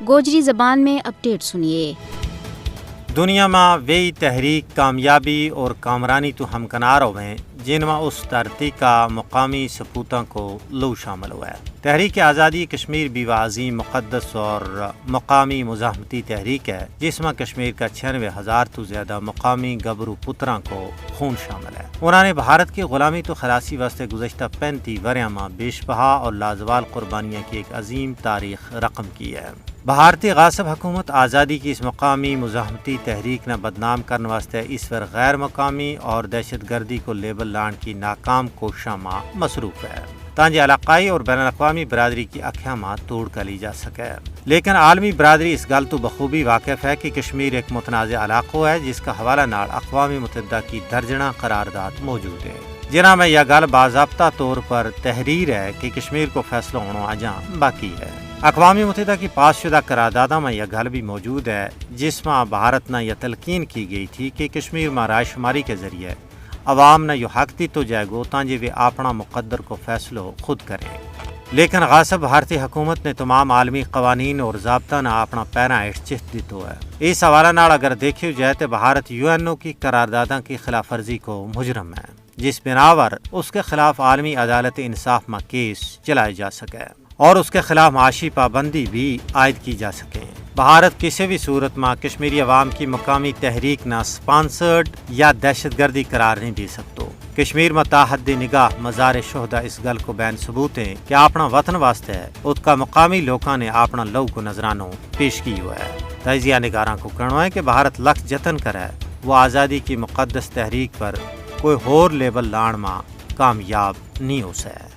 گوجری زبان میں اپڈیٹ سنیے۔ دنیا میں وہی تحریک کامیابی اور کامرانی تو ہمکنار ہوئے جن میں اس دھرتی کا مقامی سپوتوں کو لو شامل ہوا ہے۔ تحریک آزادی کشمیر بھی عظیم مقدس اور مقامی مزاحمتی تحریک ہے جس میں کشمیر کا 96,000 تو زیادہ مقامی گبرو پتراں کو خون شامل ہے۔ انہوں نے بھارت کی غلامی تو خلاصی واسطے گزشتہ 35 وریاں میں بیش بہا اور لازوال قربانیاں کی ایک عظیم تاریخ رقم کی ہے۔ بھارتی غاصب حکومت آزادی کی اس مقامی مزاحمتی تحریک نہ بدنام کرنے واسطے اس پر غیر مقامی اور دہشت گردی کو لیبل لان کی ناکام کوششاں میں مصروف ہے تاکہ علاقائی اور بین الاقوامی برادری کی اکھیاں میں توڑ کلی جا سکے، لیکن عالمی برادری اس گل تو بخوبی واقف ہے کہ کشمیر ایک متنازع علاقہ ہے جس کا حوالہ نال اقوام متحدہ کی درجنہ قرارداد موجود ہے جنہاں میں یہ گل باضابطہ طور پر تحریر ہے کہ کشمیر کو فیصلہ ہونا اجاں باقی ہے۔ اقوام متحدہ کی پاس شدہ قراردادوں میں یہ گل بھی موجود ہے جس میں بھارت نے یہ تلقین کی گئی تھی کہ کشمیر میں رائے شماری کے ذریعے عوام نے یہ حق دی تو جائے گو تاکہ وہ اپنا مقدر کو فیصلو خود کریں، لیکن غاصب بھارتی حکومت نے تمام عالمی قوانین اور ضابطہ نے اپنا پیرا ہیٹ چت دیتو ہے۔ اس حوالہ نال اگر دیکھو جائے تو بھارت UN کی قراردادوں کی خلاف ورزی کو مجرم ہے جس بناور اس کے خلاف عالمی عدالت انصاف میں کیس چلائے جا سکے اور اس کے خلاف معاشی پابندی بھی عائد کی جا سکے۔ بھارت کسی بھی صورت میں کشمیری عوام کی مقامی تحریک نہ سپانسرڈ یا دہشت گردی قرار نہیں دے سکتو۔ کشمیر میں تاحد نگاہ مزار شہدہ اس گل کو بین ثبوت ہے کہ اپنا وطن واسطے ہے اس کا مقامی لوکاں نے اپنا لو کو نذرانوں پیش کی ہوا ہے۔ تجزیہ نگاراں کو کہنا ہے کہ بھارت لکھ جتن کرے وہ آزادی کی مقدس تحریک پر کوئی ہور لیبل لان میں کامیاب نہیں ہو سکے۔